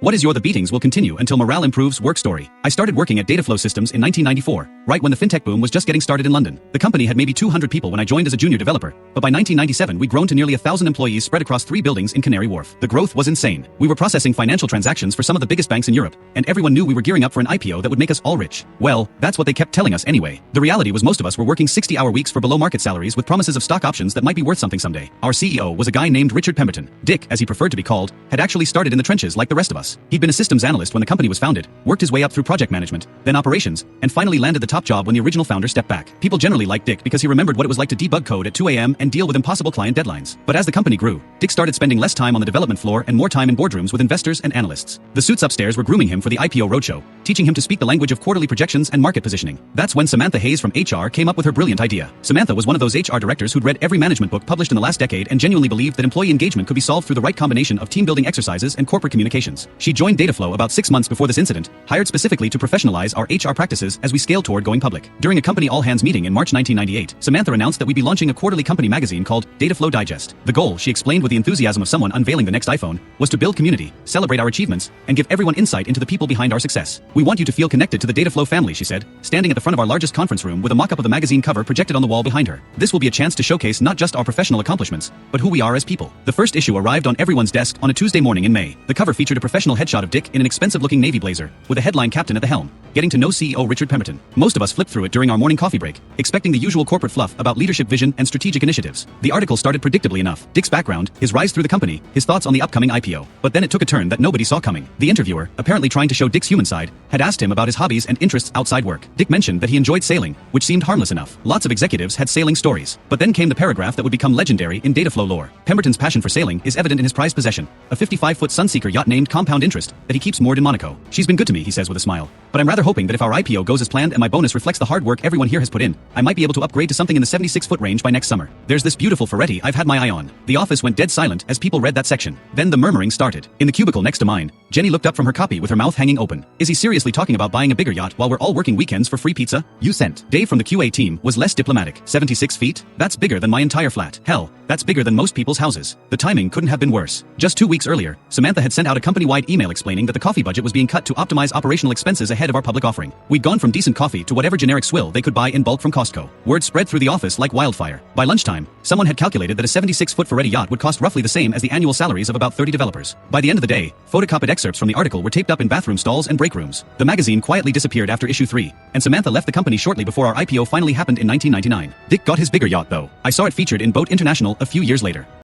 What is your the beatings will continue until morale improves work story. I started working at Dataflow Systems in 1994, right when the fintech boom was just getting started in London. The company had maybe 200 people when I joined as a junior developer, but by 1997 we'd grown to nearly 1,000 employees spread across 3 buildings in Canary Wharf. The growth was insane. We were processing financial transactions for some of the biggest banks in Europe, and everyone knew we were gearing up for an IPO that would make us all rich. Well, that's what they kept telling us anyway. The reality was most of us were working 60-hour weeks for below-market salaries with promises of stock options that might be worth something someday. Our CEO was a guy named Richard Pemberton. Dick, as he preferred to be called, had actually started in the trenches like the rest of us. He'd been a systems analyst when the company was founded, worked his way up through project management, then operations, and finally landed the top job when the original founder stepped back. People generally liked Dick because he remembered what it was like to debug code at 2 a.m. and deal with impossible client deadlines. But as the company grew, Dick started spending less time on the development floor and more time in boardrooms with investors and analysts. The suits upstairs were grooming him for the IPO roadshow, teaching him to speak the language of quarterly projections and market positioning. That's when Samantha Hayes from HR came up with her brilliant idea. Samantha was one of those HR directors who'd read every management book published in the last decade and genuinely believed that employee engagement could be solved through the right combination of team-building exercises and corporate communications. She joined Dataflow about 6 months before this incident, hired specifically to professionalize our HR practices as we scaled toward going public. During a company all-hands meeting in March 1998, Samantha announced that we'd be launching a quarterly company magazine called Dataflow Digest. The goal, she explained with the enthusiasm of someone unveiling the next iPhone, was to build community, celebrate our achievements, and give everyone insight into the people behind our success. We want you to feel connected to the Dataflow family, she said, standing at the front of our largest conference room with a mock-up of the magazine cover projected on the wall behind her. This will be a chance to showcase not just our professional accomplishments, but who we are as people. The first issue arrived on everyone's desk on a Tuesday morning in May. The cover featured a professional headshot of Dick in an expensive-looking navy blazer, with a headline captain at the helm, getting to know CEO Richard Pemberton. Most of us flipped through it during our morning coffee break, expecting the usual corporate fluff about leadership vision and strategic initiatives. The article started predictably enough. Dick's background, his rise through the company, his thoughts on the upcoming IPO. But then it took a turn that nobody saw coming. The interviewer, apparently trying to show Dick's human side, had asked him about his hobbies and interests outside work. Dick mentioned that he enjoyed sailing, which seemed harmless enough. Lots of executives had sailing stories. But then came the paragraph that would become legendary in Dataflow lore. Pemberton's passion for sailing is evident in his prized possession, a 55-foot Sunseeker yacht named Compound Interest that he keeps moored in Monaco. She's been good to me, he says with a smile. But I'm rather hoping that if our IPO goes as planned and my bonus reflects the hard work everyone here has put in, I might be able to upgrade to something in the 76-foot range by next summer. There's this beautiful Ferretti I've had my eye on. The office went dead silent as people read that section. Then the murmuring started. In the cubicle next to mine, Jenny looked up from her copy with her mouth hanging open. Is he seriously talking about buying a bigger yacht while we're all working weekends for free pizza? You sent. Dave from the QA team was less diplomatic. 76 feet? That's bigger than my entire flat. Hell, that's bigger than most people's houses. The timing couldn't have been worse. Just 2 weeks earlier, Samantha had sent out a company-wide email explaining that the coffee budget was being cut to optimize operational expenses ahead of our public offering. We'd gone from decent coffee to whatever generic swill they could buy in bulk from Costco. Word spread through the office like wildfire. By lunchtime, someone had calculated that a 76-foot Ferretti yacht would cost roughly the same as the annual salaries of about 30 developers. By the end of the day, photocopied excerpts from the article were taped up in bathroom stalls and break rooms. The magazine quietly disappeared after issue 3, and Samantha left the company shortly before our IPO finally happened in 1999. Dick got his bigger yacht though. I saw it featured in Boat International a few years later.